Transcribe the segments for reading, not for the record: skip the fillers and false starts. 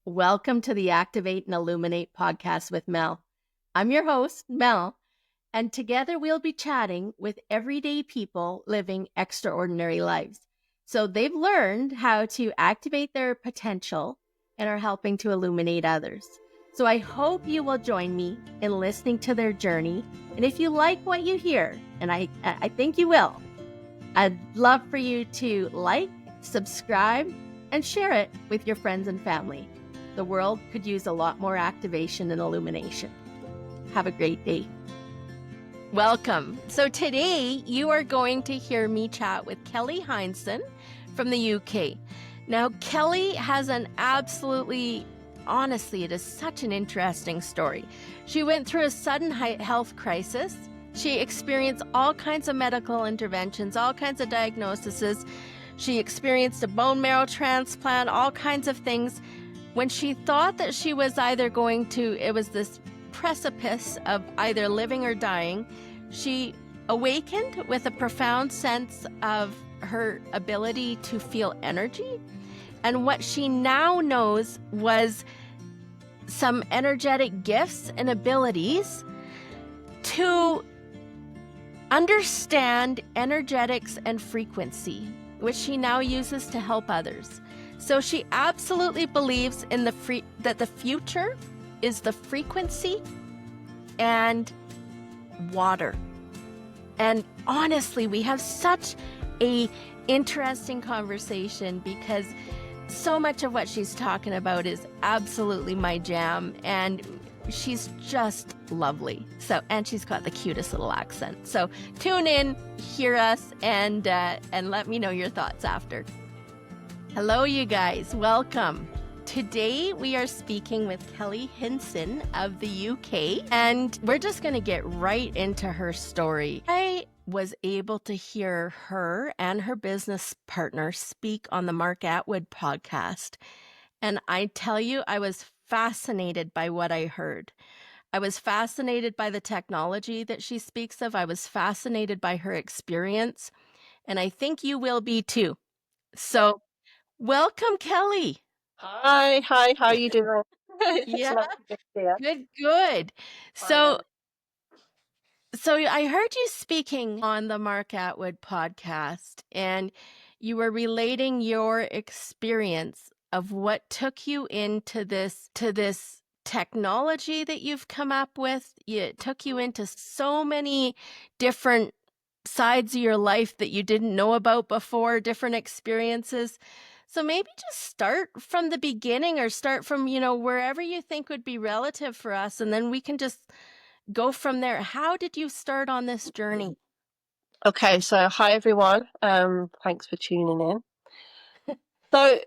Welcome to the Activate and Illuminate podcast with Mel. I'm your host, Mel, and together we'll be chatting with everyday people living extraordinary lives. So they've learned how to activate their potential and are helping to illuminate others. So I hope you will join me in listening to their journey. And if you like what you hear, and I think you will, I'd love for you to like, subscribe, and share it with your friends and family. The world could use a lot more activation and illumination. Have a great day. Welcome. So today you are going to hear me chat with Kelly Hindson from the UK. Now, Kelly has an honestly, it is such an interesting story. She went through a sudden health crisis. She experienced all kinds of medical interventions, all kinds of diagnoses. She experienced a bone marrow transplant, all kinds of things. When she thought that she was it was this precipice of either living or dying, she awakened with a profound sense of her ability to feel energy. And what she now knows was some energetic gifts and abilities to understand energetics and frequency, which she now uses to help others. So she absolutely believes in that the future is the frequency and water. And honestly, we have such a interesting conversation because so much of what she's talking about is absolutely my jam, and she's just lovely. So, and she's got the cutest little accent. So tune in, hear us, and let me know your thoughts after. Hello, you guys. Welcome. Today we are speaking with Kelly Hindson of the UK, and we're just going to get right into her story. I was able to hear her and her business partner speak on the Mark Atwood podcast, and I tell you, I was fascinated by what I heard. I was fascinated by the technology that she speaks of. I was fascinated by her experience, and I think you will be too. So welcome, Kelly. Hi, how are you doing? It's Yeah, lovely to be here. good. Finally. So I heard you speaking on the Mark Atwood podcast, and you were relating your experience of what took you into this technology that you've come up with. It took you into so many different sides of your life that you didn't know about before, different experiences. So maybe just start from the beginning, or start from, wherever you think would be relative for us, and then we can just go from there. How did you start on this journey? Okay, so hi everyone. Thanks for tuning in. So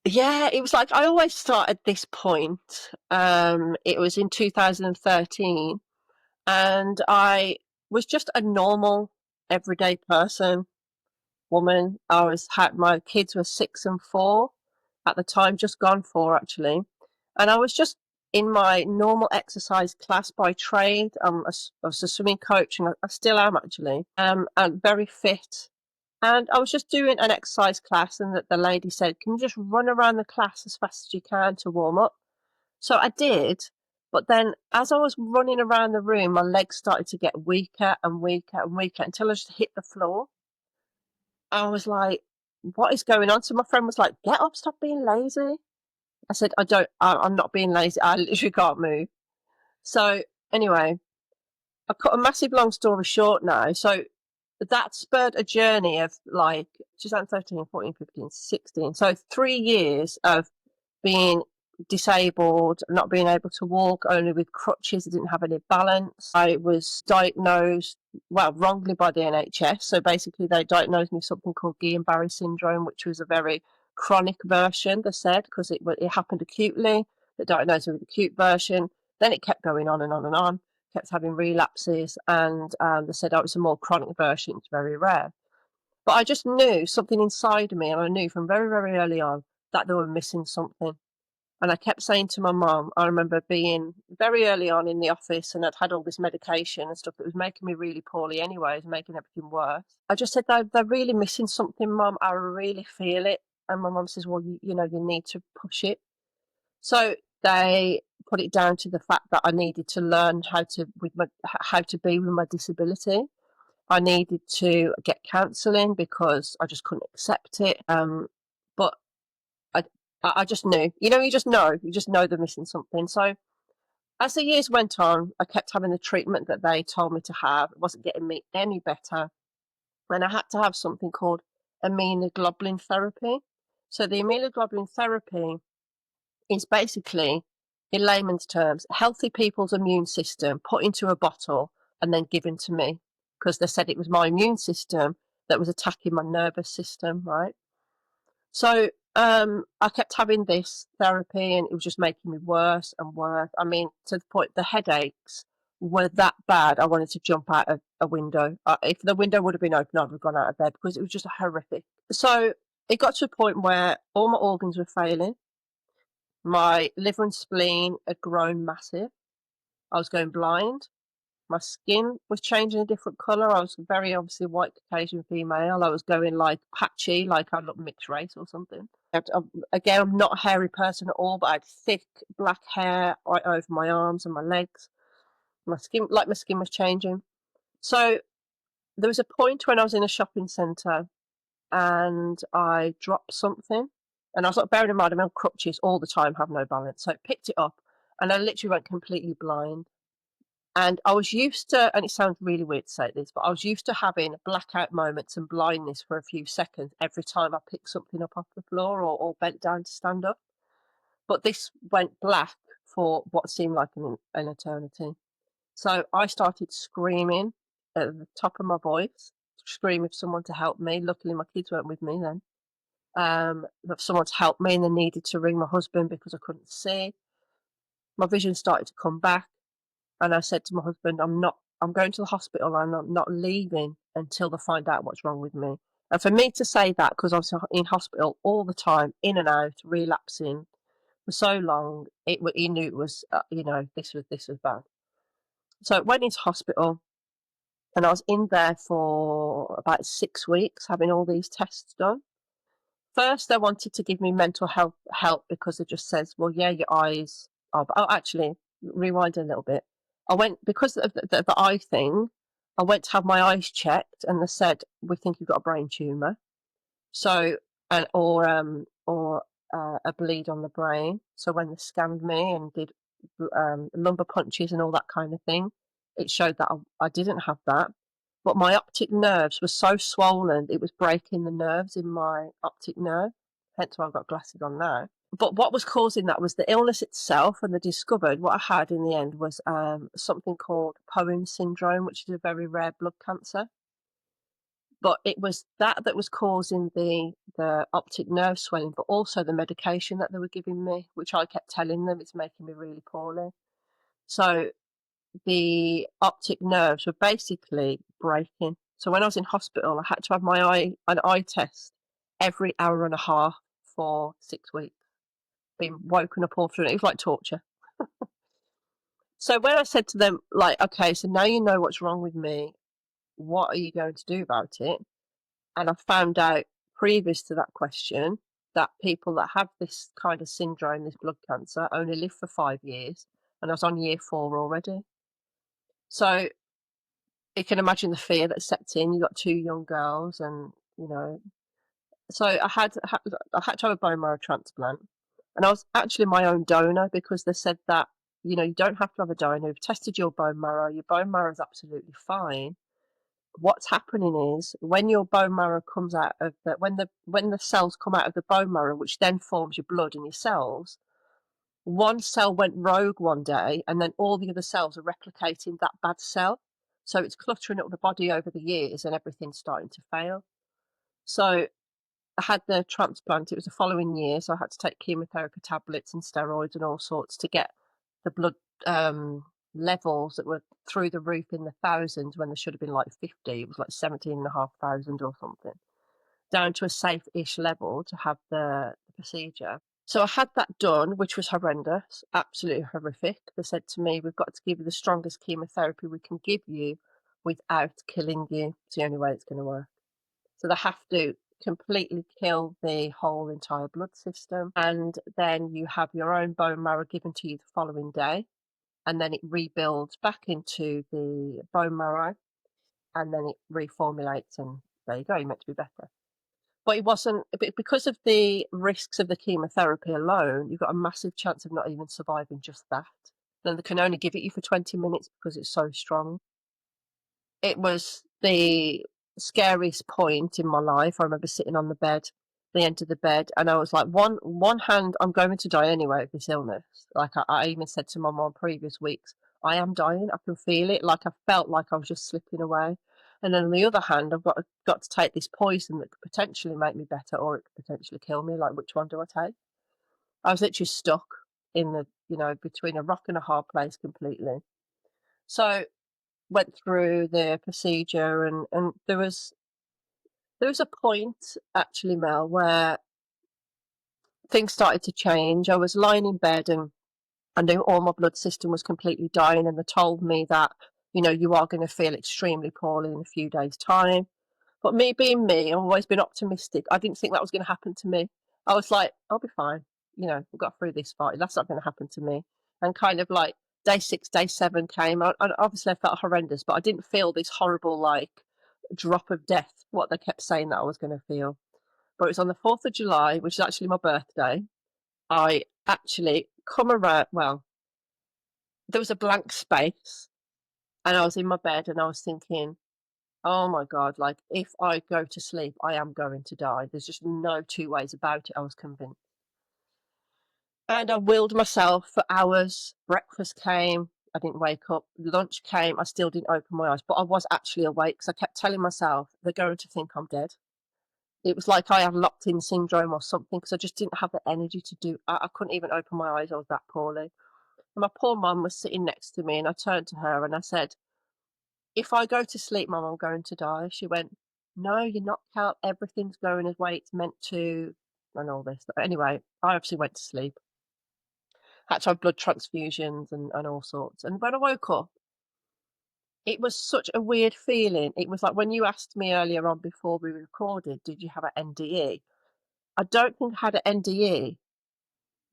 yeah, it was like I always start at this point. It was in 2013, and I was just a normal, everyday person, woman. My kids were 6 and 4 at the time, just gone 4 actually, and I was just in my normal exercise class by trade. I was a swimming coach, and I still am actually. And very fit. And I was just doing an exercise class, and the lady said, "Can you just run around the class as fast as you can to warm up?" So I did. But then, as I was running around the room, my legs started to get weaker and weaker and weaker until I just hit the floor. I was like, "What is going on?" So my friend was like, "Get up, stop being lazy." I said, I'm not being lazy. I literally can't move. So anyway, I cut a massive long story short now. So that spurred a journey of like 2013, 14, 15, 16. So 3 years of being disabled, not being able to walk, only with crutches. I didn't have any balance. I was diagnosed, well, wrongly by the NHS. So basically, they diagnosed me with something called Guillain-Barré syndrome, which was a very chronic version, they said, because it happened acutely. They diagnosed me with the acute version. Then it kept going on and on and on, kept having relapses. And they said, oh, it's a more chronic version. It's very rare. But I just knew something inside of me, and I knew from very, very early on that they were missing something. And I kept saying to my mum, I remember being very early on in the office, and I'd had all this medication and stuff that was making me really poorly anyways, making everything worse. I just said, they're really missing something, Mum. I really feel it. And my mum says, well, you know, you need to push it. So they put it down to the fact that I needed to learn how to be with my disability. I needed to get counselling because I just couldn't accept it. But I just knew, you just know they're missing something. So as the years went on, I kept having the treatment that they told me to have. It wasn't getting me any better. And I had to have something called immunoglobulin therapy. So the immunoglobulin therapy is basically, in layman's terms, healthy people's immune system put into a bottle and then given to me because they said it was my immune system that was attacking my nervous system, right? So I kept having this therapy and it was just making me worse and worse. I mean, to the point the headaches were that bad, I wanted to jump out of a window. If the window would have been open, I would have gone out of bed because it was just horrific. So it got to a point where all my organs were failing. My liver and spleen had grown massive. I was going blind. My skin was changing a different colour. I was very obviously white Caucasian female. I was going like patchy, like I looked mixed race or something. Again, I'm not a hairy person at all, but I had thick black hair right over my arms and my legs. My skin was changing. So there was a point when I was in a shopping centre and I dropped something. And I was like, bearing in mind, I'm on crutches all the time, have no balance. So I picked it up and I literally went completely blind. And I was used to, and it sounds really weird to say this, but I was used to having blackout moments and blindness for a few seconds every time I picked something up off the floor or bent down to stand up. But this went black for what seemed like an eternity. So I started screaming at the top of my voice, screaming for someone to help me. Luckily, my kids weren't with me then. That someone to help me, and they needed to ring my husband because I couldn't see. My vision started to come back. And I said to my husband, I'm going to the hospital and I'm not leaving until they find out what's wrong with me. And for me to say that, because I was in hospital all the time, in and out, relapsing for so long, he knew it was, this was bad. So I went into hospital and I was in there for about 6 weeks having all these tests done. First, they wanted to give me mental health help because it just says, well, yeah, your eyes are. Oh, actually, rewind a little bit. I went because of the eye thing. I went to have my eyes checked, and they said we think you've got a brain tumor. So, or a bleed on the brain. So when they scanned me and did lumbar punches and all that kind of thing, it showed that I didn't have that. But my optic nerves were so swollen, it was breaking the nerves in my optic nerve. Hence why I've got glasses on now. But what was causing that was the illness itself, and they discovered what I had in the end was something called Poem syndrome, which is a very rare blood cancer. But it was that was causing the optic nerve swelling, but also the medication that they were giving me, which I kept telling them it's making me really poorly. So the optic nerves were basically breaking. So when I was in hospital, I had to have an eye test every hour and a half for 6 weeks. Being woken up all through it. It was like torture. So when I said to them, like, okay, so now you know what's wrong with me, what are you going to do about it? And I found out previous to that question that people that have this kind of syndrome, this blood cancer, only live for 5 years. And I was on year 4 already. So you can imagine the fear that stepped in. You got 2 young girls, and so I had to have a bone marrow transplant, and I was actually my own donor because they said that you don't have to have a donor. We've tested your bone marrow. Your bone marrow is absolutely fine. What's happening is when your bone marrow comes out of when the cells come out of the bone marrow, which then forms your blood and your cells, one cell went rogue one day, and then all the other cells are replicating that bad cell. So it's cluttering up the body over the years, and everything's starting to fail. So I had the transplant. It was the following year, so I had to take chemotherapy tablets and steroids and all sorts to get the blood levels that were through the roof in the thousands when there should have been like 50. It was like 17,500 or something, down to a safe-ish level to have the procedure. So I had that done, which was horrendous, absolutely horrific. They said to me, we've got to give you the strongest chemotherapy we can give you without killing you. It's the only way it's going to work. So they have to completely kill the whole entire blood system. And then you have your own bone marrow given to you the following day. And then it rebuilds back into the bone marrow. And then it reformulates. And there you go, you're meant to be better. But it wasn't, because of the risks of the chemotherapy alone, you've got a massive chance of not even surviving just that. Then they can only give it you for 20 minutes because it's so strong. It was the scariest point in my life. I remember sitting on the end of the bed, and I was like, one hand, I'm going to die anyway of this illness. Like I even said to my mom previous weeks, I am dying. I can feel it. Like I felt like I was just slipping away. And then on the other hand, I've got to take this poison that could potentially make me better, or it could potentially kill me. Like, which one do I take? I was literally stuck in between a rock and a hard place completely. So went through the procedure, and there was a point actually, Mel, where things started to change. I was lying in bed and I knew all my blood system was completely dying, and they told me that, you are going to feel extremely poorly in a few days' time. But me being me, I've always been optimistic. I didn't think that was going to happen to me. I was like, I'll be fine. We got through this fight. That's not going to happen to me. And kind of like day 6, day 7 came. And obviously, I felt horrendous, but I didn't feel this horrible, like, drop of death, what they kept saying that I was going to feel. But it was on the 4th of July, which is actually my birthday. I actually come around, well, there was a blank space, and I was in my bed and I was thinking, oh my God, like if I go to sleep, I am going to die. There's just no two ways about it. I was convinced. And I willed myself for hours. Breakfast came. I didn't wake up. Lunch came. I still didn't open my eyes, but I was actually awake because I kept telling myself they're going to think I'm dead. It was like I had locked in syndrome or something because I just didn't have the energy to do. I couldn't even open my eyes. I was that poorly. And my poor mum was sitting next to me, and I turned to her and I said, if I go to sleep, Mum, I'm going to die. She went, no, you're not, Cal. Everything's going the way it's meant to, and all this. But anyway, I obviously went to sleep. Had to have blood transfusions and all sorts. And when I woke up, it was such a weird feeling. It was like when you asked me earlier on before we recorded, did you have an NDE? I don't think I had an NDE,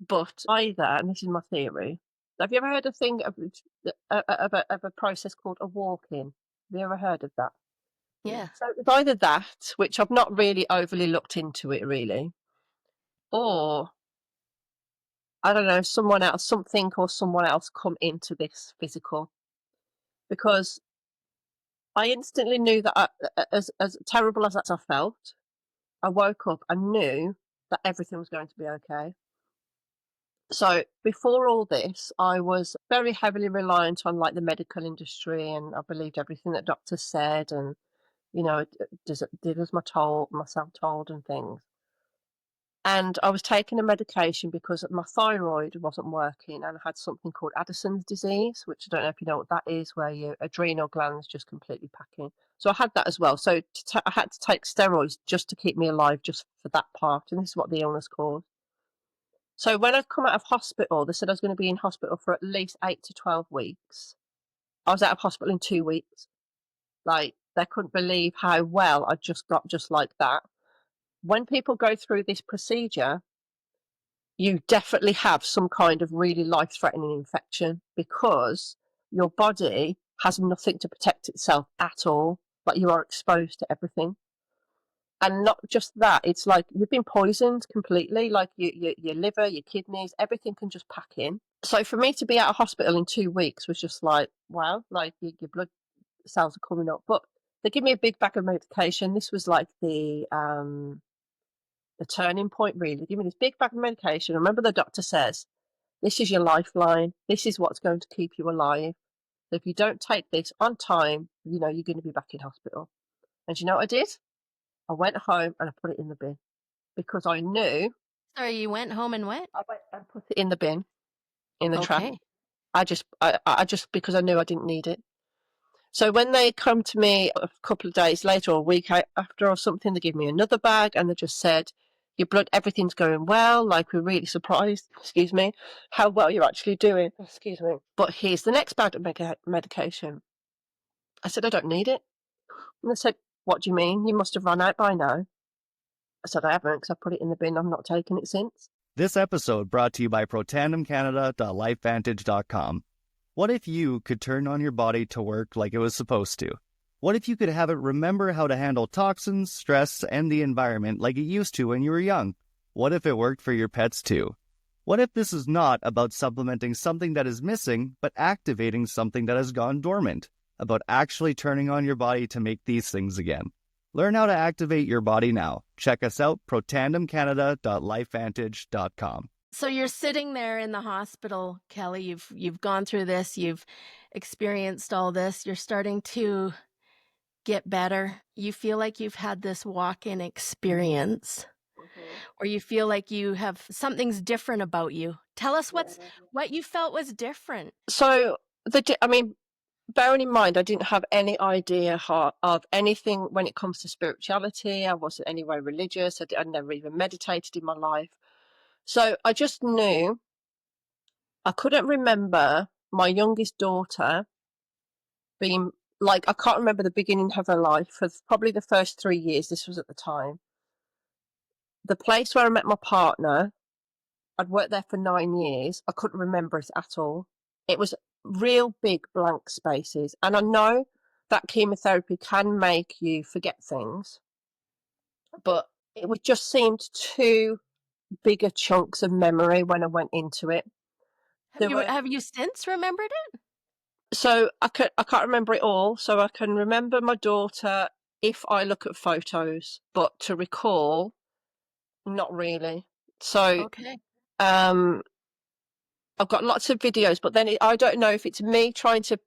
but either, and this is my theory. Have you ever heard of a process called a walk-in? Have you ever heard of that? Yeah. So it was either that, which I've not really overly looked into it really, or I don't know, something or someone else come into this physical, because I instantly knew that as terrible as that I felt, I woke up and knew that everything was going to be okay. So before all this, I was very heavily reliant on like the medical industry, and I believed everything that doctors said, and did as myself told and things. And I was taking a medication because my thyroid wasn't working, and I had something called Addison's disease, which I don't know if you know what that is, where your adrenal glands just completely packing. So I had that as well. So I had to take steroids just to keep me alive, just for that part. And this is what the illness caused. So when I'd come out of hospital, they said I was going to be in hospital for at least 8 to 12 weeks. I was out of hospital in 2 weeks. Like, they couldn't believe how well I just got just like that. When people go through this procedure, you definitely have some kind of really life-threatening infection because your body has nothing to protect itself at all. Like, you are exposed to everything. And not just that, it's like you've been poisoned completely. Like your liver, your kidneys, everything can just pack in. So for me to be out of hospital in 2 weeks was just like, wow, like your blood cells are coming up. But they give me a big bag of medication. This was like the turning point, really. Give me this big bag of medication. Remember, the doctor says, this is your lifeline. This is what's going to keep you alive. So if you don't take this on time, you're going to be back in hospital. And you know what I did? I went home and I put it in the bin because I knew. Sorry, you went home and what? I went and put it in the bin, in the trash. Okay. I just because I knew I didn't need it. So when they come to me a couple of days later or a week after or something, they give me another bag and they just said, your blood, everything's going well. Like, we're really surprised, excuse me, how well you're actually doing. Excuse me. But here's the next bag of medication. I said, I don't need it. And they said, what do you mean? You must have run out by now. I said, I haven't, because I put it in the bin. I've not taken it since. This episode brought to you by protandemcanada.lifevantage.com. What if you could turn on your body to work like it was supposed to? What if you could have it remember how to handle toxins, stress, and the environment like it used to when you were young? What if it worked for your pets too? What if this is not about supplementing something that is missing, but activating something that has gone dormant? About actually turning on your body to make these things again. Learn how to activate your body now. Check us out, protandemcanada.lifevantage.com. So you're sitting there in the hospital, Kelly. You've gone through this. You've experienced all this. You're starting to get better. You feel like you've had this walk-in experience, or you feel like you have something's different about you. Tell us what you felt was different. So bearing in mind, I didn't have any idea of anything when it comes to spirituality. I wasn't anyway religious. I'd never even meditated in my life. So I just knew. I couldn't remember my youngest daughter being like, I can't remember the beginning of her life for probably the first 3 years. This was at the time. The place where I met my partner, I'd worked there for 9 years. I couldn't remember it at all. It was real big blank spaces. And I know that chemotherapy can make you forget things, but it would just seemed too bigger chunks of memory when I went into it. Have you since remembered it? So I can't remember it all. So I can remember my daughter if I look at photos, but to recall, not really. So Okay. I've got lots of videos, but then I don't know if it's me trying to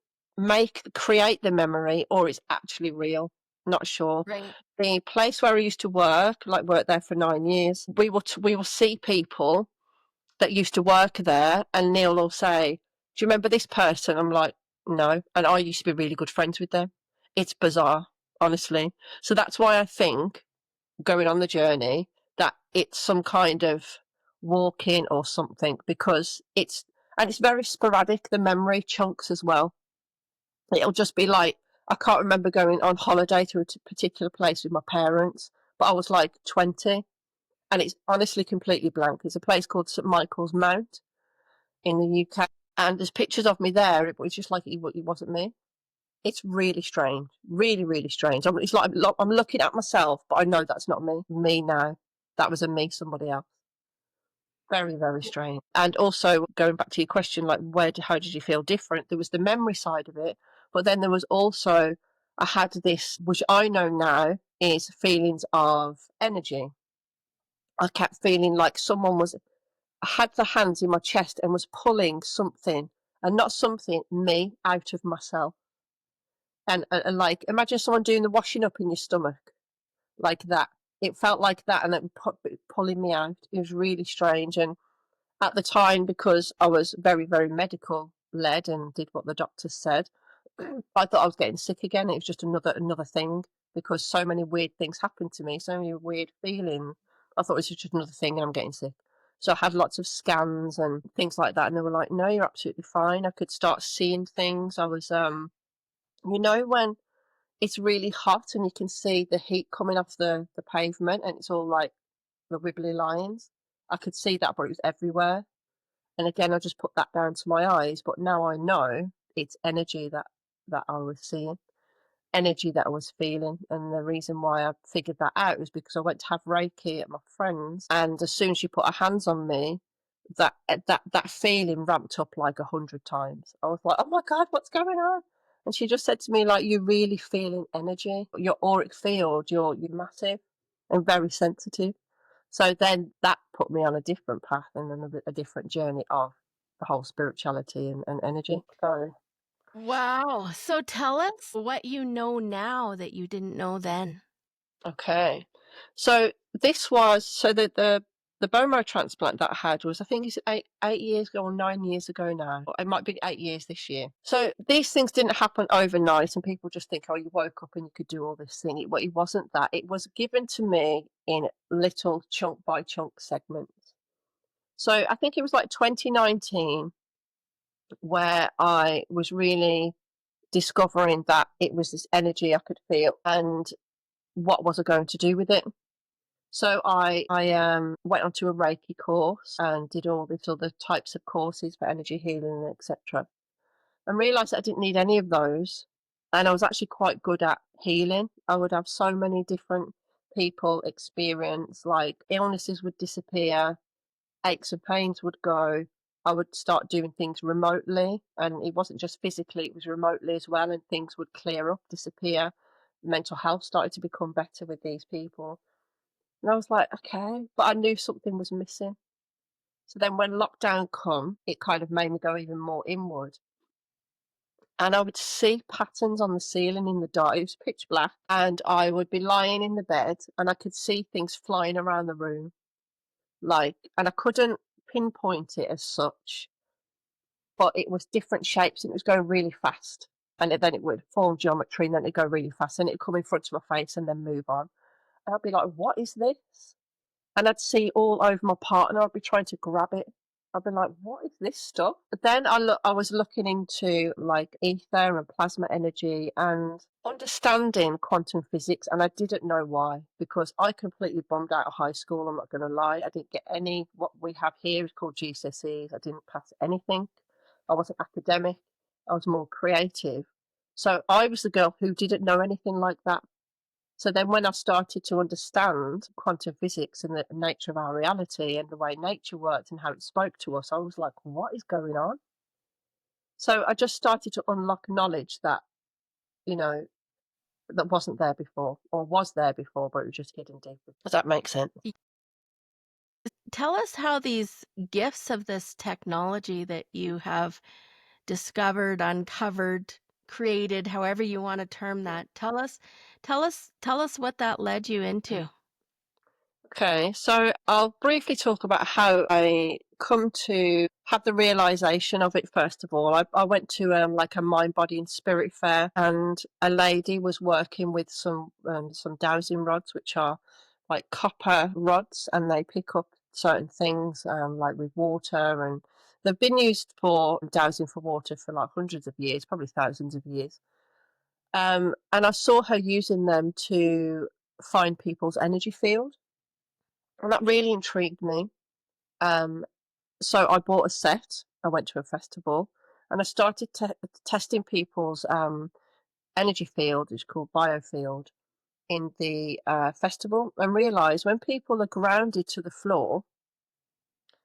create the memory or it's actually real. Not sure. Right. The place where I used to work there for 9 years, we will see people that used to work there, and Neil will say, "Do you remember this person?" I'm like, "No," and I used to be really good friends with them. It's bizarre, honestly. So that's why I think, going on the journey, that it's some kind of walk-in or something, because it's very sporadic, the memory chunks as well. It'll just be like, I can't remember going on holiday to a particular place with my parents, but I was like 20, and it's honestly completely blank. There's a place called St Michael's Mount in the UK, and there's pictures of me there. It was just like it wasn't me. It's really strange, really, really strange. It's like I'm looking at myself, but I know that's not me. Me now. That was a me, somebody else. Very, very strange. And also, going back to your question, like, how did you feel different? There was the memory side of it, but then there was also, I had this, which I know now is feelings of energy. I kept feeling like I had the hands in my chest and was pulling something, and not something, me, out of myself. And like, imagine someone doing the washing up in your stomach, like that. It felt like that, and it pulling me out. It was really strange. And at the time, because I was very, very medical led and did what the doctors said, I thought I was getting sick again. It was just another thing, because so many weird things happened to me, so many weird feelings. I thought it was just another thing and I'm getting sick. So I had lots of scans and things like that, and they were like, "No, you're absolutely fine." I could start seeing things. I was, when it's really hot and you can see the heat coming off the pavement and it's all like the wibbly lines. I could see that, but it was everywhere. And again, I just put that down to my eyes. But now I know it's energy that I was seeing, energy that I was feeling. And the reason why I figured that out was because I went to have Reiki at my friend's, and as soon as she put her hands on me, that feeling ramped up like 100 times. I was like, "Oh my God, what's going on?" And she just said to me, like, "You're really feeling energy. Your auric field, you're massive and very sensitive." So then that put me on a different path and a different journey of the whole spirituality and energy. So, Wow. So tell us what you know now that you didn't know then. okay. So the bone marrow transplant that I had was, I think it's 8 years ago or 9 years ago now. It might be 8 years this year. So these things didn't happen overnight, and people just think, "Oh, you woke up and you could do all this thing." It wasn't that. It was given to me in little chunk by chunk segments. So I think it was like 2019 where I was really discovering that it was this energy I could feel, and what was I going to do with it? So I went onto a Reiki course and did all these other types of courses for energy healing, etc. And realised that I didn't need any of those. And I was actually quite good at healing. I would have so many different people experience, like illnesses would disappear, aches and pains would go. I would start doing things remotely, and it wasn't just physically, it was remotely as well, and things would clear up, disappear. Mental health started to become better with these people. And I was like, okay, but I knew something was missing. So then when lockdown come, it kind of made me go even more inward. And I would see patterns on the ceiling in the dark. It was pitch black. And I would be lying in the bed and I could see things flying around the room. And I couldn't pinpoint it as such, but it was different shapes and it was going really fast. And then it would form geometry and then it'd go really fast and it'd come in front of my face and then move on. And I'd be like, what is this? And I'd see all over my partner. I'd be trying to grab it. I'd be like, what is this stuff? But then I was looking into like ether and plasma energy and understanding quantum physics. And I didn't know why, because I completely bombed out of high school. I'm not going to lie. I didn't get any, what we have here is called GCSEs. I didn't pass anything. I wasn't academic. I was more creative. So I was the girl who didn't know anything like that. So then when I started to understand quantum physics and the nature of our reality and the way nature worked and how it spoke to us, I was like, what is going on? So I just started to unlock knowledge that, that wasn't there before, or was there before, but it was just hidden deeper. Does that make sense? Tell us how these gifts of this technology that you have discovered, uncovered, created, however you want to term that. Tell us what that led you into. Okay, so I'll briefly talk about how I come to have the realization of it. First of all, I went to like a mind, body, and spirit fair, and a lady was working with some dowsing rods, which are like copper rods, and they pick up certain things, like with water, and they've been used for dowsing for water for like hundreds of years, probably thousands of years. And I saw her using them to find people's energy field. And that really intrigued me. So I bought a set. I went to a festival and I started testing people's energy field, it's called biofield, in the festival, and realised when people are grounded to the floor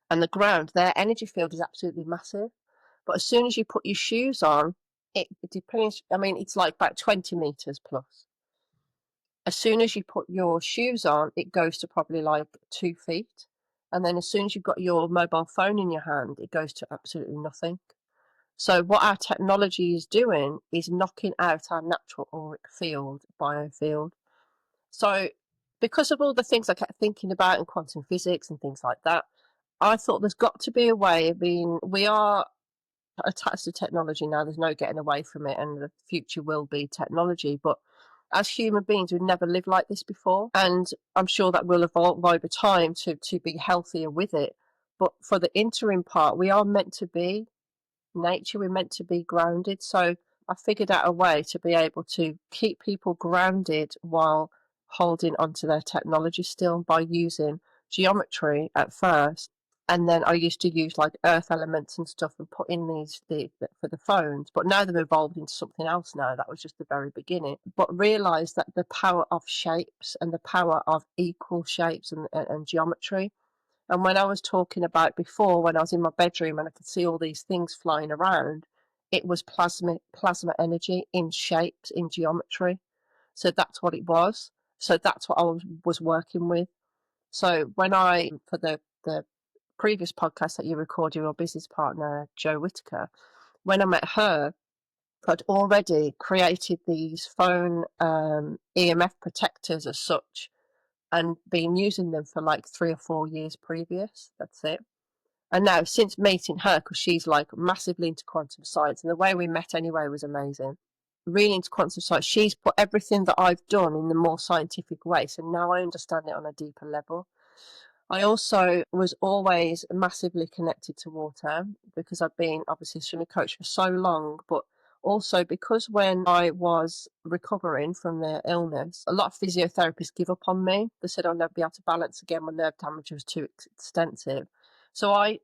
and the ground, their energy field is absolutely massive. But as soon as you put your shoes on, it depends. I mean, it's like about 20 meters plus. As soon as you put your shoes on, it goes to probably like 2 feet. And then as soon as you've got your mobile phone in your hand, it goes to absolutely nothing. So what our technology is doing is knocking out our natural auric field, biofield. So because of all the things I kept thinking about in quantum physics and things like that, I thought there's got to be a way of we are attached to technology now. There's no getting away from it, and the future will be technology. But as human beings, we've never lived like this before, and I'm sure that will evolve over time to be healthier with it. But for the interim part, we are meant to be nature. We're meant to be grounded. So I figured out a way to be able to keep people grounded while holding onto their technology still by using geometry at first. And then I used to use like earth elements and stuff and put in for the phones. But now they've evolved into something else now. That was just the very beginning. But realised that the power of shapes and the power of equal shapes and geometry. And when I was talking about before, when I was in my bedroom and I could see all these things flying around, it was plasma energy in shapes, in geometry. So that's what it was. So that's what I was working with. So when for the previous podcast that you recorded, your business partner, Jo Whitaker, when I met her, I'd already created these phone EMF protectors as such and been using them for like 3 or 4 years previous. That's it. And now since meeting her, because she's like massively into quantum science, and the way we met anyway was amazing, really into quantum science, she's put everything that I've done in the more scientific way. So now I understand it on a deeper level. I also was always massively connected to water because I've been obviously a swimming coach for so long, but Also, because when I was recovering from the illness, a lot of physiotherapists give up on me. They said I'll never be able to balance again. My nerve damage was too extensive. So I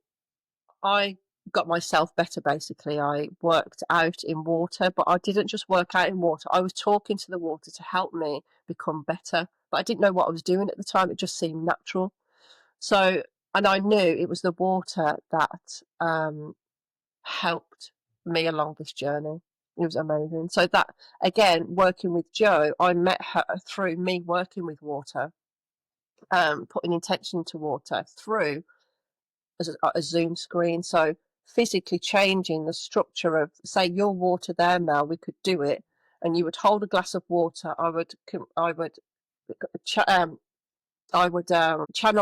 got myself better, basically. I worked out in water, but I didn't just work out in water. I was talking to the water to help me become better. But I didn't know what I was doing at the time. It just seemed natural. So, and I knew it was the water that helped me along this journey. It was amazing. So that, again, working with Jo, I met her through me working with water, putting intention into water through a Zoom screen. So physically changing the structure of, say, your water there, Mel, we could do it, and you would hold a glass of water. I would channel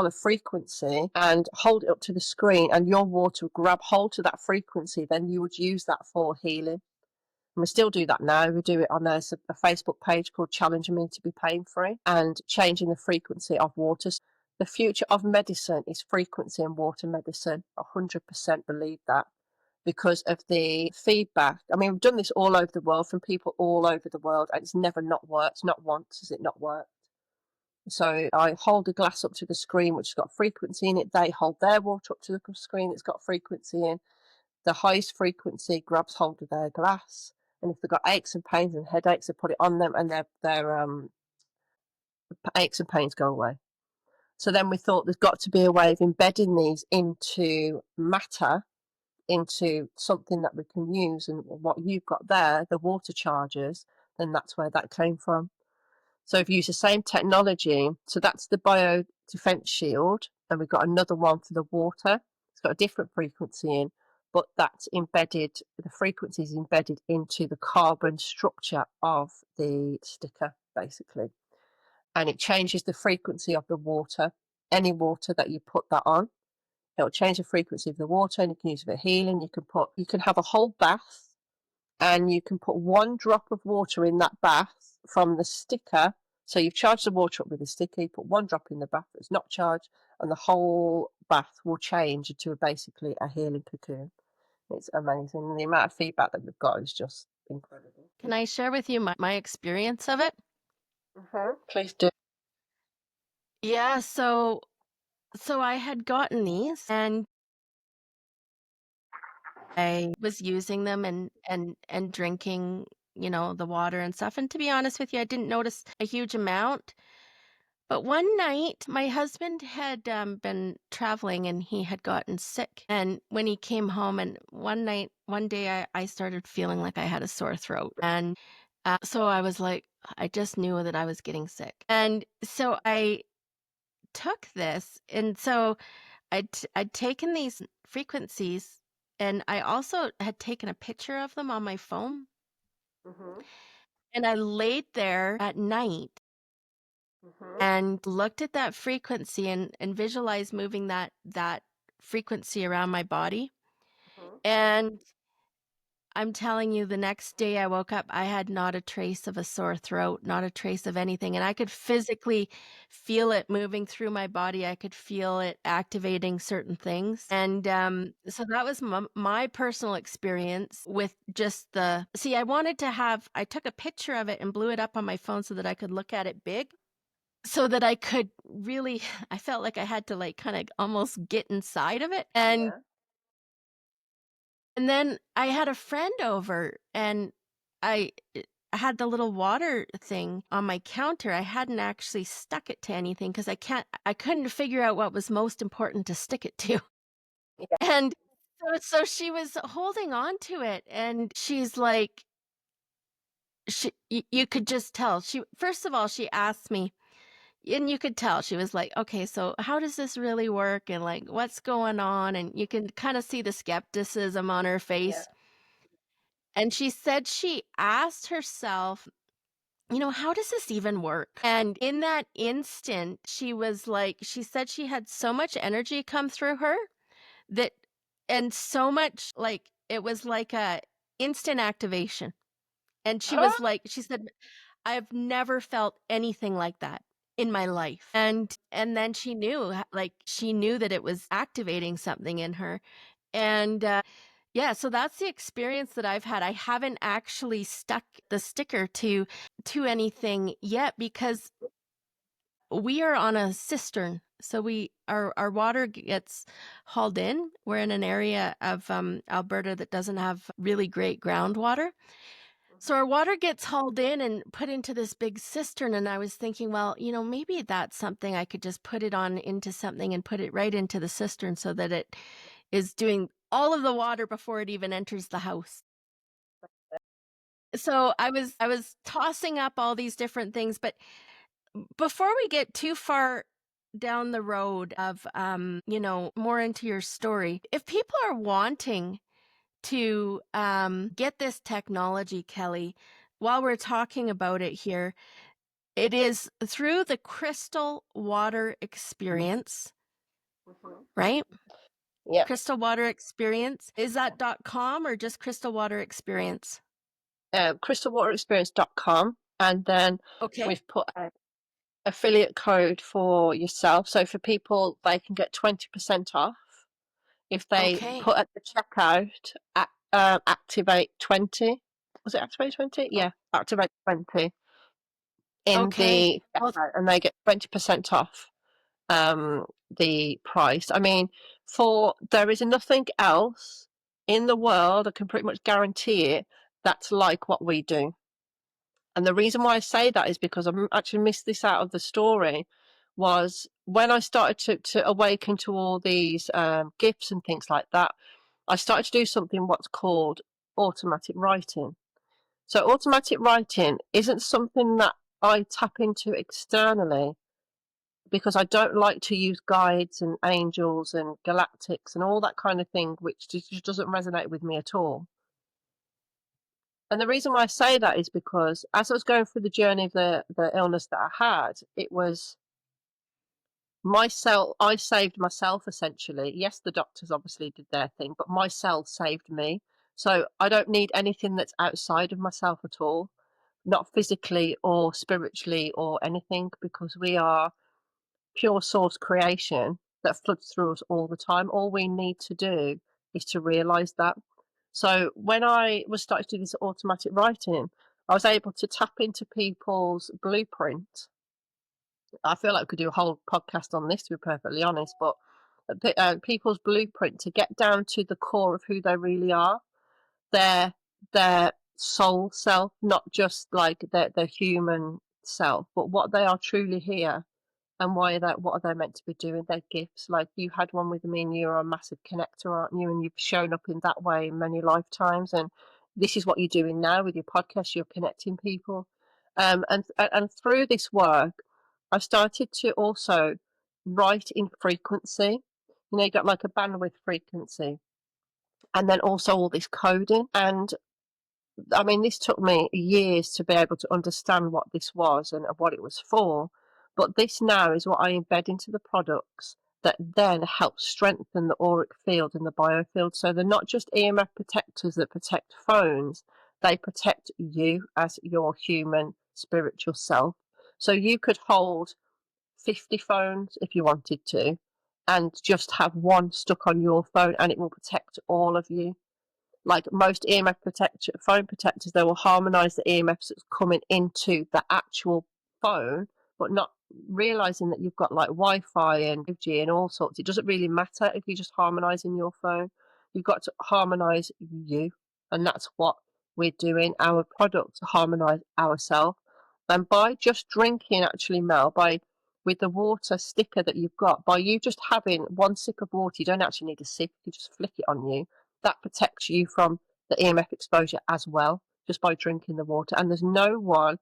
a frequency and hold it up to the screen, and your water would grab hold to that frequency. Then you would use that for healing. And we still do that now. We do it on a Facebook page called Challenging Me to Be Pain Free, and changing the frequency of water. The future of medicine is frequency and water medicine. 100% believe that, because of the feedback. I mean, we've done this all over the world from people all over the world, and it's never not worked. Not once has it not worked. So I hold a glass up to the screen, which has got frequency in it. They hold their water up to the screen that's got frequency in. The highest frequency grabs hold of their glass. And if they've got aches and pains and headaches, they put it on them, and their aches and pains go away. So then we thought there's got to be a way of embedding these into matter, into something that we can use. And what you've got there, the water chargers, then that's where that came from. So we've used the same technology. So that's the bio defense shield, and we've got another one for the water. It's got a different frequency in, but that's embedded, the frequency is embedded into the carbon structure of the sticker, basically. And it changes the frequency of the water. Any water that you put that on, it'll change the frequency of the water, and you can use it for healing. You can have a whole bath, and you can put one drop of water in that bath from the sticker. So you've charged the water up with the sticker, you put one drop in the bath that's not charged, and the whole bath will change into basically a healing cocoon. It's amazing. And the amount of feedback that we've got is just incredible. Can I share with you my experience of it? Please do. Yeah, so I had gotten these, and I was using them and drinking, the water and stuff. And to be honest with you, I didn't notice a huge amount. But one night, my husband had been traveling, and he had gotten sick. And when he came home, and one day, I started feeling like I had a sore throat. And so I was like, I just knew that I was getting sick. And so I took this. And so I'd taken these frequencies, and I also had taken a picture of them on my phone. And I laid there at night and looked at that frequency and visualized moving that frequency around my body. And I'm telling you, the next day I woke up, I had not a trace of a sore throat, not a trace of anything. And I could physically feel it moving through my body. I could feel it activating certain things. And so that was my personal experience with just I took a picture of it and blew it up on my phone so that I could look at it big. So that I could really, I felt like I had to kind of almost get inside of it. And then I had a friend over, and I had the little water thing on my counter. I hadn't actually stuck it to anything because I couldn't figure out what was most important to stick it to. Yeah. And so she was holding on to it, and she's like, you could just tell. First of all, she asked me, and you could tell, she was like, okay, so how does this really work? And what's going on? And you can kind of see the skepticism on her face. Yeah. And she said she asked herself, how does this even work? And in that instant, she said she had so much energy come through her and so much, it was like a instant activation. And she was she said, I've never felt anything like that in my life. And then she knew that it was activating something in her. And Yeah, so that's the experience that I've had. I haven't actually stuck the sticker to anything yet because we are on a cistern. So our water gets hauled in. We're in an area of Alberta that doesn't have really great groundwater. So our water gets hauled in and put into this big cistern. And I was thinking, well, maybe that's something I could just put it on into something and put it right into the cistern so that it is doing all of the water before it even enters the house. So I was tossing up all these different things, but before we get too far down the road of more into your story, if people are wanting to get this technology, Kelly, while we're talking about it here, it is through the Crystal Water Experience, right? Yeah. Crystal Water Experience. Is that .com or just Crystal Water Experience? Crystalwaterexperience.com, and then Okay. we've put a affiliate code for yourself. So for people, they can get 20% off if they Okay. put at the checkout activate 20. Was it activate 20? Yeah, activate 20 in Okay. the Well, checkout, and they get 20% off the price. I mean, there is nothing else in the world, I can pretty much guarantee it, that's like what we do. And the reason why I say that is because I actually missed this out of the story, was when I started to awaken to all these gifts and things like that, I started to do something what's called automatic writing. So automatic writing isn't something that I tap into externally, because I don't like to use guides and angels and galactics and all that kind of thing, which just doesn't resonate with me at all. And the reason why I say that is because as I was going through the journey of the illness that I had, it was myself. I saved myself essentially. Yes, the doctors obviously did their thing, but my cell saved me. So I don't need anything that's outside of myself at all, not physically or spiritually or anything, because we are pure source creation that floods through us all the time. All we need to do is to realize that. So when I was starting to do this automatic writing, I was able to tap into people's blueprint. I feel like we could do a whole podcast on this, to be perfectly honest, but people's blueprint to get down to the core of who they really are, their their soul self, not just like their human self, but what they are truly here, and what are they meant to be doing? Their gifts. Like, you had one with me, and you're a massive connector, aren't you? And you've shown up in that way in many lifetimes. And this is what you're doing now with your podcast. You're connecting people. And through this work, I started to also write in frequency. You got like a bandwidth frequency, and then also all this coding. And I mean, this took me years to be able to understand what this was and what it was for. But this now is what I embed into the products that then help strengthen the auric field and the biofield. So they're not just EMF protectors that protect phones, they protect you as your human spiritual self. So you could hold 50 phones if you wanted to, and just have one stuck on your phone, and it will protect all of you. Like most phone protectors, they will harmonize the EMFs that's coming into the actual phone, but not realizing that you've got like Wi-Fi and 5G and all sorts. It doesn't really matter if you're just harmonizing your phone. You've got to harmonize you, and that's what we're doing. Our products harmonize ourselves, and by just drinking, actually, Mel, with the water sticker that you've got, by you just having one sip of water, you don't actually need a sip. You just flick it on you. That protects you from the EMF exposure as well, just by drinking the water. And there's no one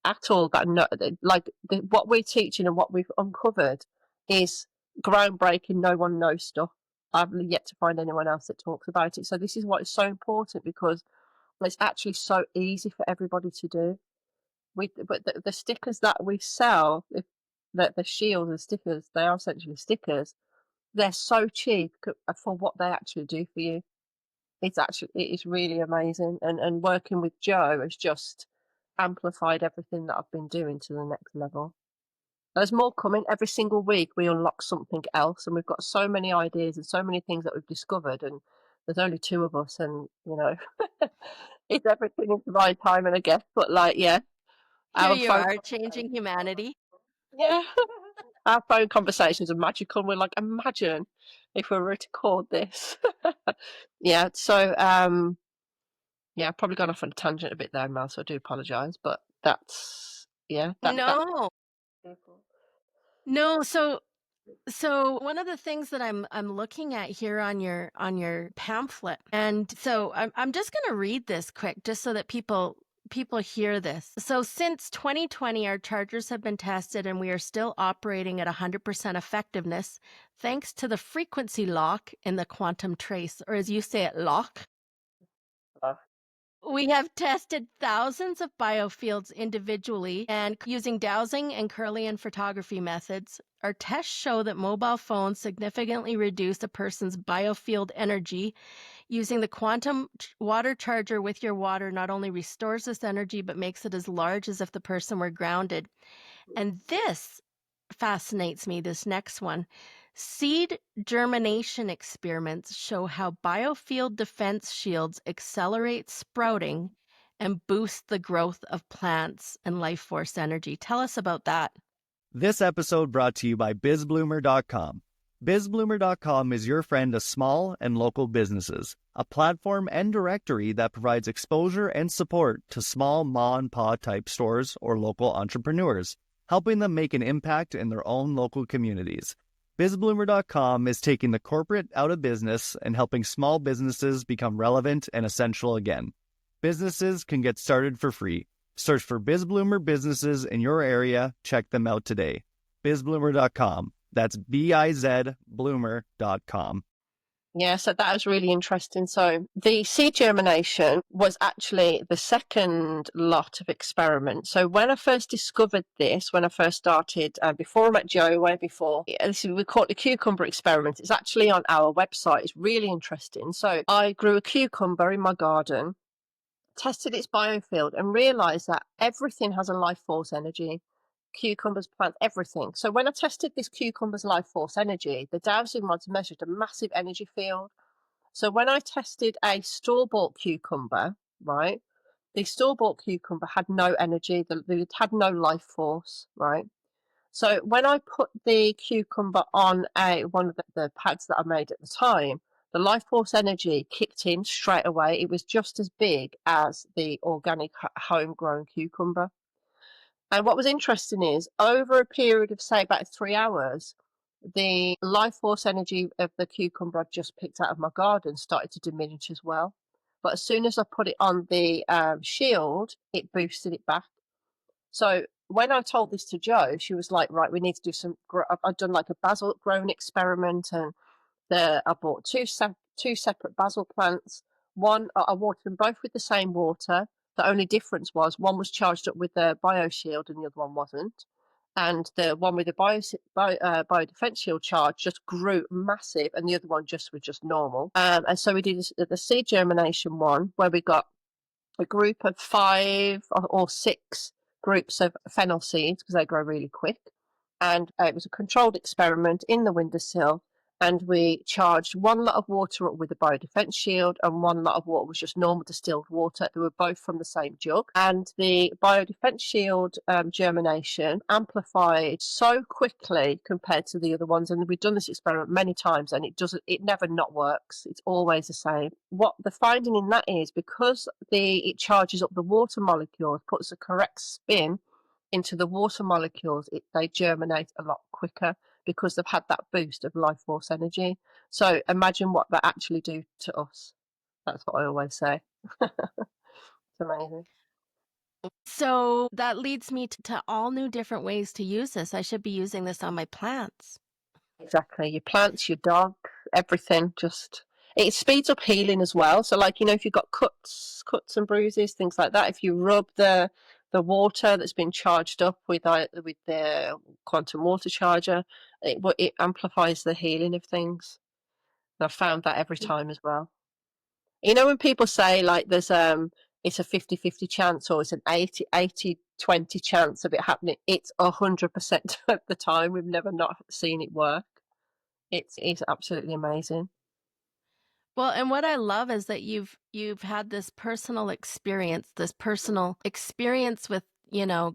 at all that what we're teaching and what we've uncovered is groundbreaking. No one knows stuff. I've yet to find anyone else that talks about it. So this is what is so important, because it's actually so easy for everybody to do. But the stickers that we sell, the shields and stickers, they are essentially stickers. They're so cheap for what they actually do for you. It is really amazing, and working with Joe has just amplified everything that I've been doing to the next level. There's more coming. Every single week we unlock something else, and we've got so many ideas and so many things that we've discovered, and there's only two of us, and it's everything in divine time, and I guess. But like, yeah, Here our you phone, are, changing humanity. yeah, our phone conversations are magical. We're like, imagine if we were to record this. Yeah. So, yeah, I've probably gone off on a tangent a bit there, Mel. So I do apologise, but that's that. No, no. So one of the things that I'm looking at here on your pamphlet, and so I'm just going to read this quick, just so that people hear this. So since 2020, our chargers have been tested, and we are still operating at 100% effectiveness, thanks to the frequency lock in the quantum trace, or as you say it, lock. We have tested thousands of biofields individually and using dowsing and Kirlian photography methods. Our tests show that mobile phones significantly reduce a person's biofield energy. Using the quantum water charger with your water not only restores this energy, but makes it as large as if the person were grounded. And this fascinates me, this next one. Seed germination experiments show how biofield defense shields accelerate sprouting and boost the growth of plants and life force energy. Tell us about that. This episode brought to you by bizbloomer.com. Bizbloomer.com is your friend to small and local businesses, a platform and directory that provides exposure and support to small ma-and-pa type stores or local entrepreneurs, helping them make an impact in their own local communities. BizBloomer.com is taking the corporate out of business and helping small businesses become relevant and essential again. Businesses can get started for free. Search for BizBloomer businesses in your area. Check them out today. BizBloomer.com. That's bizbloomer.com. Yeah, so that was really interesting. So the seed germination was actually the second lot of experiments. So when I first discovered this, when I first started, before I met Joe, way before, we call it the cucumber experiment. It's actually on our website. It's really interesting. So I grew a cucumber in my garden, tested its biofield, and realised that everything has a life force energy. Cucumbers, plants, everything. So when I tested this cucumber's life force energy, the dowsing rods measured a massive energy field. So when I tested a store-bought cucumber, right, the store-bought cucumber had no energy, it had no life force, right? So when I put the cucumber on one of the pads that I made at the time, the life force energy kicked in straight away. It was just as big as the organic homegrown cucumber. And what was interesting is, over a period of, say, about 3 hours, the life force energy of the cucumber I've just picked out of my garden started to diminish as well. But as soon as I put it on the shield, it boosted it back. So when I told this to Jo, she was like, right, we need to do some, I've done like a basil growing experiment, and I bought two separate basil plants. One, I watered them both with the same water. The only difference was one was charged up with the bioshield and the other one wasn't. And the one with the biodefense shield charge just grew massive, and the other one was just normal. And so we did the seed germination one, where we got a group of 5 or 6 groups of fennel seeds, because they grow really quick. And it was a controlled experiment in the windowsill. And we charged one lot of water up with the biodefense shield, and one lot of water was just normal distilled water. They were both from the same jug. And the biodefense shield germination amplified so quickly compared to the other ones. And we've done this experiment many times, and it never not works. It's always the same. What the finding in that is, because it charges up the water molecules, puts the correct spin into the water molecules, they germinate a lot quicker, because they've had that boost of life force energy. So imagine what that actually do to us. That's what I always say. It's amazing. So that leads me to all new different ways to use this. I should be using this on my plants. Exactly. Your plants, your dog, everything. It speeds up healing as well. So, like, if you've got cuts and bruises, things like that, if you rub the water that's been charged up with the quantum water charger, it amplifies the healing of things. And I've found that every time as well. When people say, like, there's it's a 50-50 chance, or it's an 80-20 chance of it happening, it's 100% of the time. We've never not seen it work. It's absolutely amazing. Well, and what I love is that you've had this personal experience with,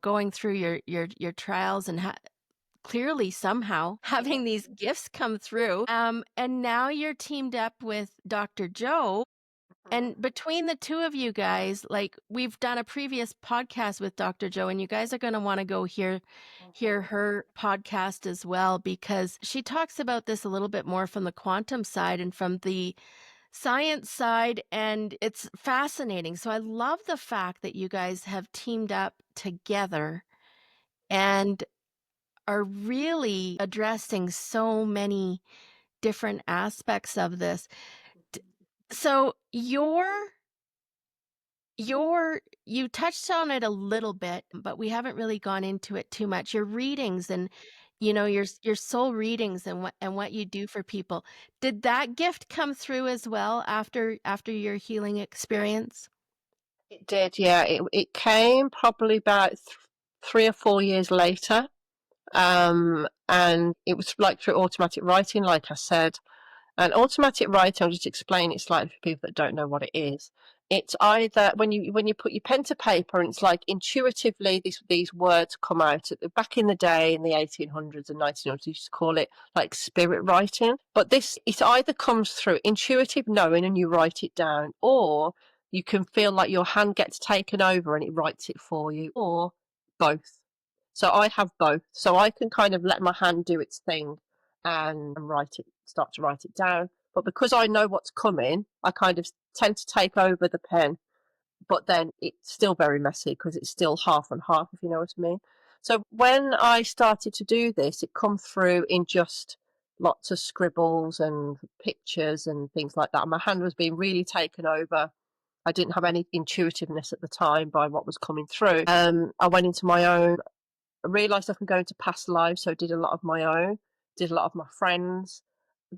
going through your trials and clearly somehow having these gifts come through. And now you're teamed up with Dr. Joe. And between the two of you guys, like we've done a previous podcast with Dr. Joe, and you guys are going to want to go hear her podcast as well, because she talks about this a little bit more from the quantum side and from the science side, and it's fascinating. So I love the fact that you guys have teamed up together and are really addressing so many different aspects of this. So you touched on it a little bit, but we haven't really gone into it too much. Your readings and your soul readings and what you do for people. Did that gift come through as well after your healing experience? It did, yeah. It came probably about 3 or 4 years later. And it was like through automatic writing, like I said. And automatic writing, I'll just explain it slightly for people that don't know what it is. It's either when you put your pen to paper, and it's like intuitively these words come out. Back in the day, in the 1800s and 1900s, you used to call it like spirit writing. But it either comes through intuitive knowing and you write it down, or you can feel like your hand gets taken over and it writes it for you, or both. So I have both. So I can kind of let my hand do its thing and start to write it down. But because I know what's coming, I kind of tend to take over the pen. But then it's still very messy because it's still half and half, if you know what I mean. So when I started to do this, it come through in just lots of scribbles and pictures and things like that. My hand was being really taken over. I didn't have any intuitiveness at the time by what was coming through. I went into my own. I realised I can go into past lives, so I did a lot of my own, did a lot of my friends.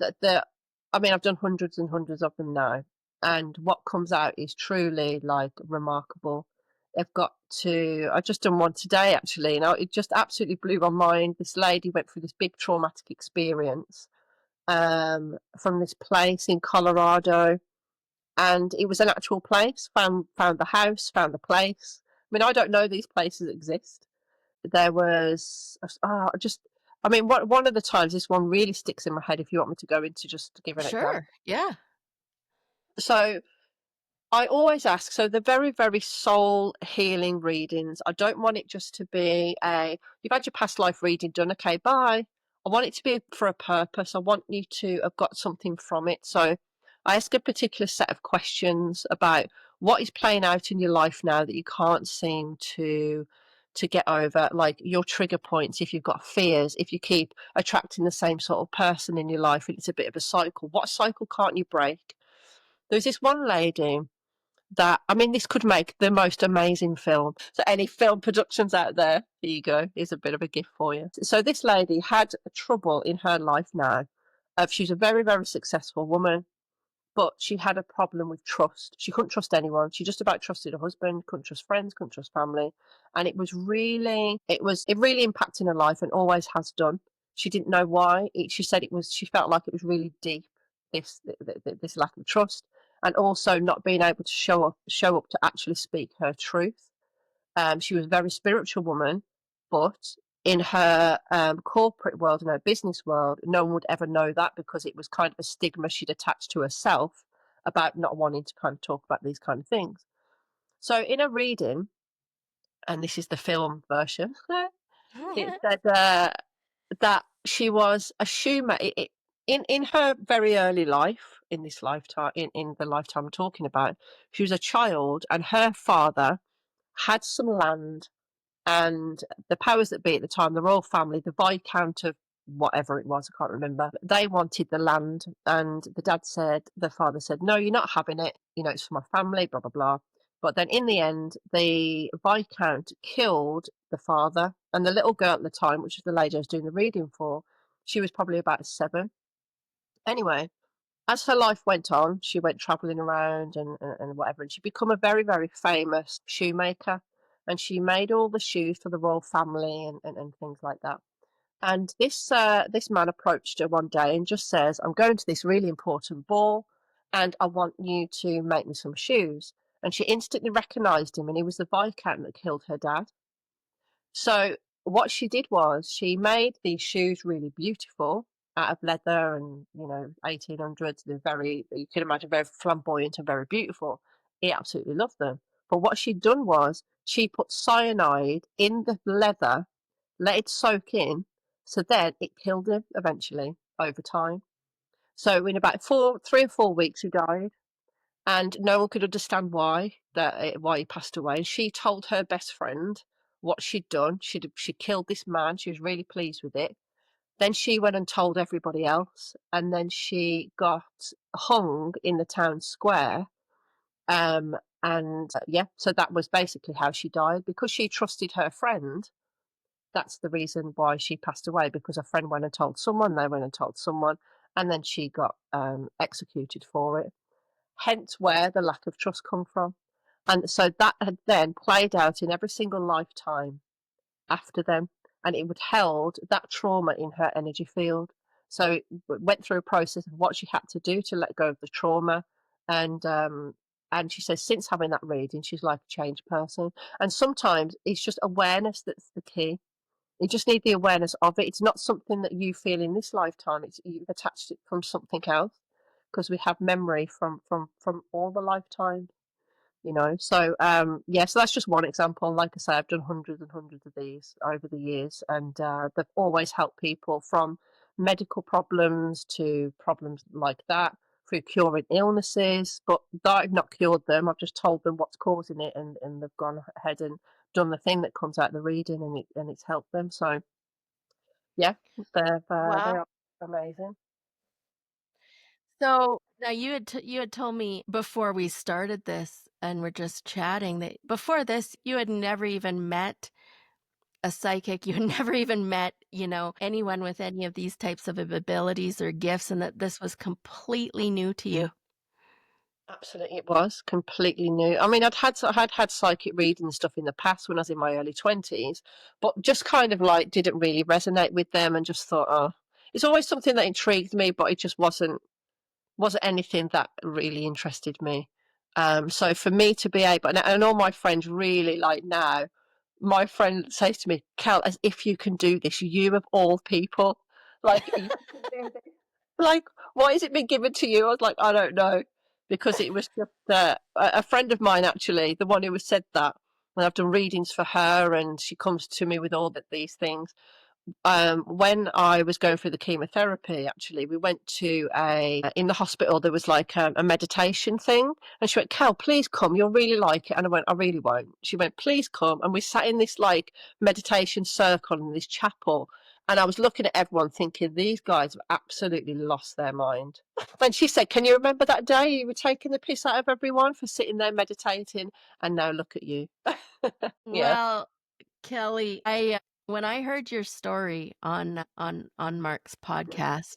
I mean, I've done hundreds and hundreds of them now, and what comes out is truly like remarkable. I just done one today actually, and it just absolutely blew my mind. This lady went through this big traumatic experience from this place in Colorado, and it was an actual place. Found the house, found the place. I mean, I don't know these places exist. There was I mean, one of the times, this one really sticks in my head. If you want me to go into just to give an example. Sure. Yeah. So I always ask, so the very, very soul healing readings, I don't want it just to be you've had your past life reading done, okay, bye. I want it to be for a purpose. I want you to have got something from it. So I ask a particular set of questions about what is playing out in your life now that you can't seem to get over, like your trigger points, if you've got fears, if you keep attracting the same sort of person in your life and it's a bit of a cycle. What cycle can't you break? There's this one lady that, I mean, this could make the most amazing film. So any film productions out there, here you go. Here's a bit of a gift for you. So this lady had trouble in her life now. She's a very, very successful woman, but she had a problem with trust. She couldn't trust anyone. She just about trusted her husband, couldn't trust friends, couldn't trust family. And it really impacted her life and always has done. She didn't know why. She said she felt like it was really deep, this lack of trust, and also not being able to show up to actually speak her truth. She was a very spiritual woman, but in her corporate world, in her business world, no one would ever know that because it was kind of a stigma she'd attached to herself about not wanting to kind of talk about these kind of things. So in a reading, and this is the film version, it said that she was a shoemaker. In her very early life, in this lifetime, in the lifetime we're talking about, she was a child, and her father had some land, and the powers that be at the time, the royal family, the Viscount of whatever it was, I can't remember, they wanted the land, and the father said, no, you're not having it, it's for my family, blah, blah, blah. But then in the end, the Viscount killed the father, and the little girl at the time, which is the lady I was doing the reading for, she was probably about 7. Anyway, as her life went on, she went travelling around and whatever, and she became a very, very famous shoemaker. And she made all the shoes for the royal family and things like that. And this man approached her one day and just says, I'm going to this really important ball, and I want you to make me some shoes. And she instantly recognized him, and he was the Viscount that killed her dad. So what she did was she made these shoes really beautiful out of leather and, 1800s. They're very, you can imagine, very flamboyant and very beautiful. He absolutely loved them. But what she'd done was she put cyanide in the leather, let it soak in, so then it killed him eventually over time. So in about 3 or 4 weeks, he died, and no one could understand why he passed away. And she told her best friend what she'd done. She killed this man. She was really pleased with it. Then she went and told everybody else, and then she got hung in the town square. And so that was basically how she died, because she trusted her friend. That's the reason why she passed away, because her friend went and told someone, they went and told someone, and then she got executed for it. Hence where the lack of trust come from. And so that had then played out in every single lifetime after them, and it would held that trauma in her energy field. So it went through a process of what she had to do to let go of the trauma. And she says since having that reading, she's like a changed person. And sometimes it's just awareness that's the key. You just need the awareness of it. It's not something that you feel in this lifetime. It's you've attached it from something else, because we have memory from all the lifetimes. So so that's just one example. Like I say, I've done hundreds and hundreds of these over the years, and they've always helped people from medical problems to problems like that, through curing illnesses. But I've not cured them. I've just told them what's causing it, and they've gone ahead and done the thing that comes out of the reading, and it's helped them. So yeah, they Wow. are amazing. So now you had told me before we started this and we're just chatting that before this you had never even met a psychic. You had never even met, anyone with any of these types of abilities or gifts, and that this was completely new to you. Absolutely, it was completely new. I mean, I'd had psychic reading and stuff in the past when I was in my early 20s, but just kind of like didn't really resonate with them, and just thought, oh, it's always something that intrigued me, but it just wasn't anything that really interested me. So for me to be able, and all my friends really, like, now, my friend says to me, Kel, as if you can do this, you of all people, like, you can do this. Like, why has it been given to you? I was like, I don't know, because it was just a friend of mine, actually, the one who has said that. And I've done readings for her, and she comes to me with all these things. When I was going through the chemotherapy, actually, we went to in the hospital, there was like a meditation thing. And she went, Cal, please come. You'll really like it. And I went, I really won't. She went, please come. And we sat in this like meditation circle in this chapel. And I was looking at everyone thinking, these guys have absolutely lost their mind. And she said, can you remember that day you were taking the piss out of everyone for sitting there meditating? And now look at you. Yeah. Well, Kelly, I when I heard your story on Mark's podcast,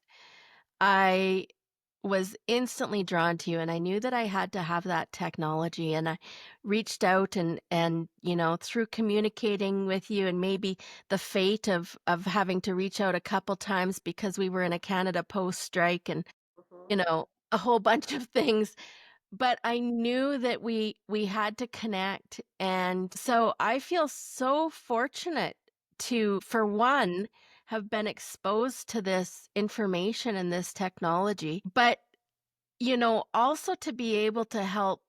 I was instantly drawn to you, and I knew that I had to have that technology, and I reached out and through communicating with you, and maybe the fate of having to reach out a couple times because we were in a Canada Post strike, and Mhm. a whole bunch of things, but I knew that we had to connect. And so I feel so fortunate to, for one, have been exposed to this information and this technology, but also to be able to help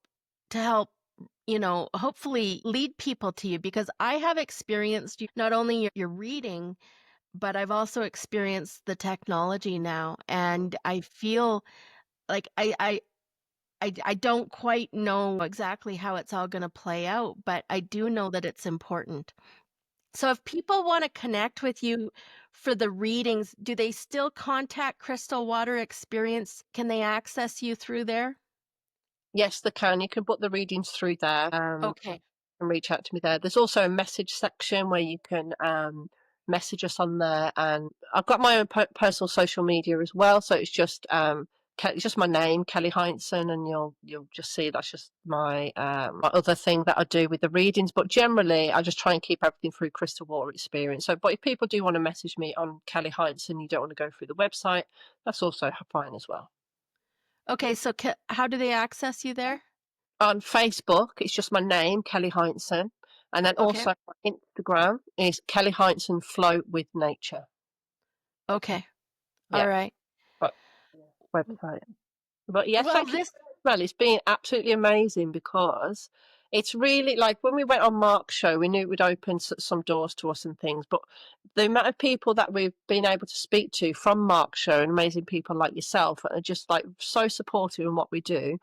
hopefully lead people to you, because I have experienced you, not only your reading, but I've also experienced the technology now, and I feel like I don't quite know exactly how it's all going to play out, but I do know that it's important. So if people want to connect with you for the readings, do they still contact Crystal Water Experience? Can they access you through there? Yes, they can. You can book the readings through there. Okay. And reach out to me there. There's also a message section where you can message us on there, and I've got my own personal social media as well. So it's just my name, Kelly Hindson, and you'll just see that's just my other thing that I do with the readings. But generally, I just try and keep everything through Crystal Water Experience. So, but if people do want to message me on Kelly Hindson, you don't want to go through the website, that's also fine as well. Okay, so how do they access you there? On Facebook, it's just my name, Kelly Hindson. And then Okay. also my Instagram is Kelly Hindson Flow with Nature. Okay. Yeah. All right. But website. But yes, Well, thank you. Well, it's been absolutely amazing because it's really like when we went on Mark's show, we knew it would open some doors to us and things. But the amount of people that we've been able to speak to from Mark's show and amazing people like yourself are just like so supportive in what we do.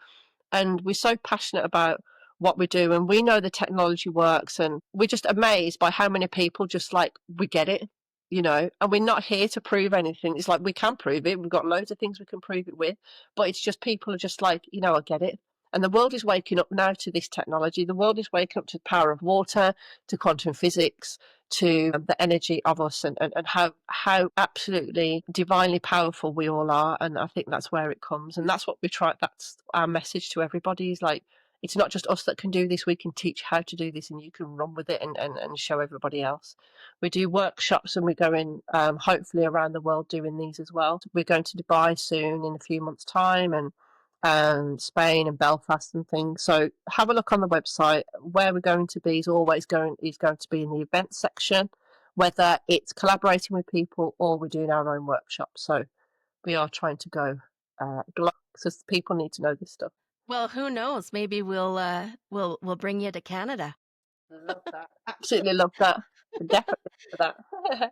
And we're so passionate about what we do, and we know the technology works, and we're just amazed by how many people just like we get it, and we're not here to prove anything. It's like we can prove it, we've got loads of things we can prove it with, but it's just people are just like, I get it. And the world is waking up now to this technology. The world is waking up to the power of water, to quantum physics, to the energy of us, and how absolutely divinely powerful we all are. And I think that's where it comes. And that's what we try. That's our message to everybody is like, it's not just us that can do this. We can teach how to do this, and you can run with it and show everybody else. We do workshops, and we're going hopefully around the world doing these as well. We're going to Dubai soon in a few months' time, and Spain and Belfast and things. So have a look on the website. Where we're going to be is going to be in the event section, whether it's collaborating with people or we're doing our own workshops. So we are trying to go global because people need to know this stuff. Well, who knows? Maybe we'll bring you to Canada. I love that. Absolutely love that. Definitely for that.